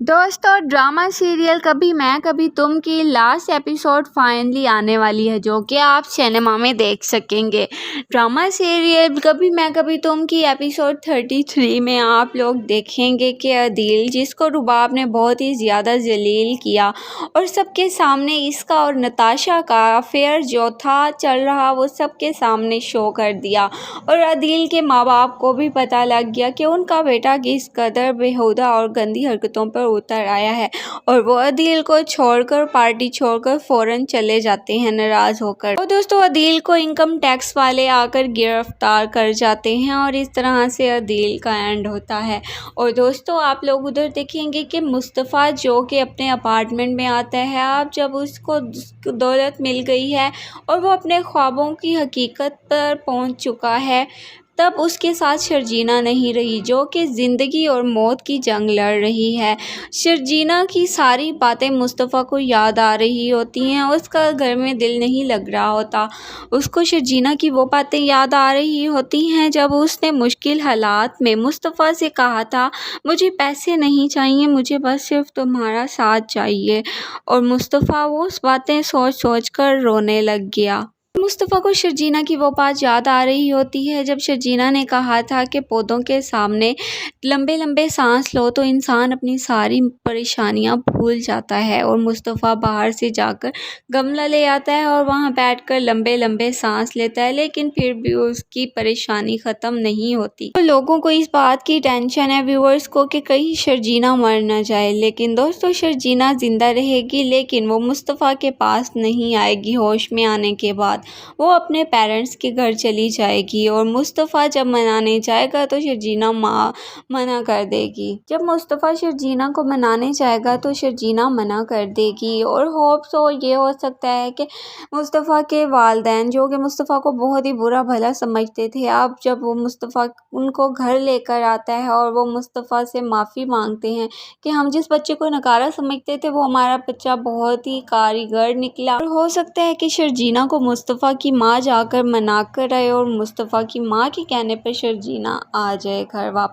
दोस्तों, drama serial कभी मैं कभी तुम की लास्ट एपिसोड फाइनली आने वाली है, जो कि आप सिनेमा में देख सकेंगे। ड्रामा सीरियल कभी मैं कभी तुम की एपिसोड 33 में आप लोग देखेंगे कि अदील, जिसको रुबाब ने बहुत ही ज़्यादा जलील किया और सबके सामने इसका और नताशा का अफेयर जो था चल रहा, वो सबके सामने शो कर दिया। और अदील के माँ बाप को भी पता लग गया कि उनका बेटा किस कदर बेहुदा और गंदी हरकतों पर उतर आया है, और वो अदील को छोड़कर, पार्टी छोड़कर फ़ौरन चले जाते हैं नाराज़ होकर। और दोस्तों, अदील को इनकम टैक्स वाले आकर गिरफ्तार कर जाते हैं और इस तरह से अदील का एंड होता है। और दोस्तों, आप लोग उधर देखेंगे कि मुस्तफ़ा जो कि अपने अपार्टमेंट में आता है, अब जब उसको दौलत मिल गई है और वो अपने ख्वाबों की हकीकत पर पहुंच चुका है, तब उसके साथ शर्जीना नहीं रही, जो कि ज़िंदगी और मौत की जंग लड़ रही है। शर्जीना की सारी बातें मुस्तफ़ा को याद आ रही होती हैं, उसका घर में दिल नहीं लग रहा होता। उसको शर्जीना की वो बातें याद आ रही होती हैं जब उसने मुश्किल हालात में मुस्तफ़ा से कहा था, मुझे पैसे नहीं चाहिए, मुझे बस सिर्फ तुम्हारा साथ चाहिए। और मुस्तफ़ा वो बातें सोच सोच कर रोने लग गया। मुस्तफ़ा को शर्जीना की वो बात याद आ रही होती है जब शर्जीना ने कहा था कि पौधों के सामने लंबे लंबे सांस लो तो इंसान अपनी सारी परेशानियां भूल जाता है। और मुस्तफ़ा बाहर से जाकर गमला ले आता है और वहां बैठकर लंबे लंबे सांस लेता है, लेकिन फिर भी उसकी परेशानी ख़त्म नहीं होती। तो लोगों को इस बात की टेंशन है, व्यूअर्स को, कि कहीं शर्जीना मर न जाए। लेकिन दोस्तों, शर्जीना ज़िंदा रहेगी, लेकिन वो मुस्तफ़ा के पास नहीं आएगी। होश में आने के बाद वो अपने पेरेंट्स के घर चली जाएगी और मुस्तफ़ा जब मनाने जाएगा तो शर्जीना मना कर देगी। जब मुस्तफ़ा शर्जीना को मनाने जाएगा तो शर्जीना मना कर देगी। और होप्स हो ये हो सकता है कि मुस्तफ़ा के वालिदैन, जो कि मुस्तफ़ा को बहुत ही बुरा भला समझते थे, अब जब वो मुस्तफ़ा उनको घर लेकर आता है और वो मुस्तफ़ा से माफ़ी मांगते हैं कि हम जिस बच्चे को नकारा समझते थे, वो हमारा बच्चा बहुत ही कारीगर निकला। और हो सकता है कि शर्जीना को मुस्तफ़ा की माँ जाकर मना कर आए और मुस्तफ़ा की माँ के कहने पर शर्जीना आ जाए घर वापस।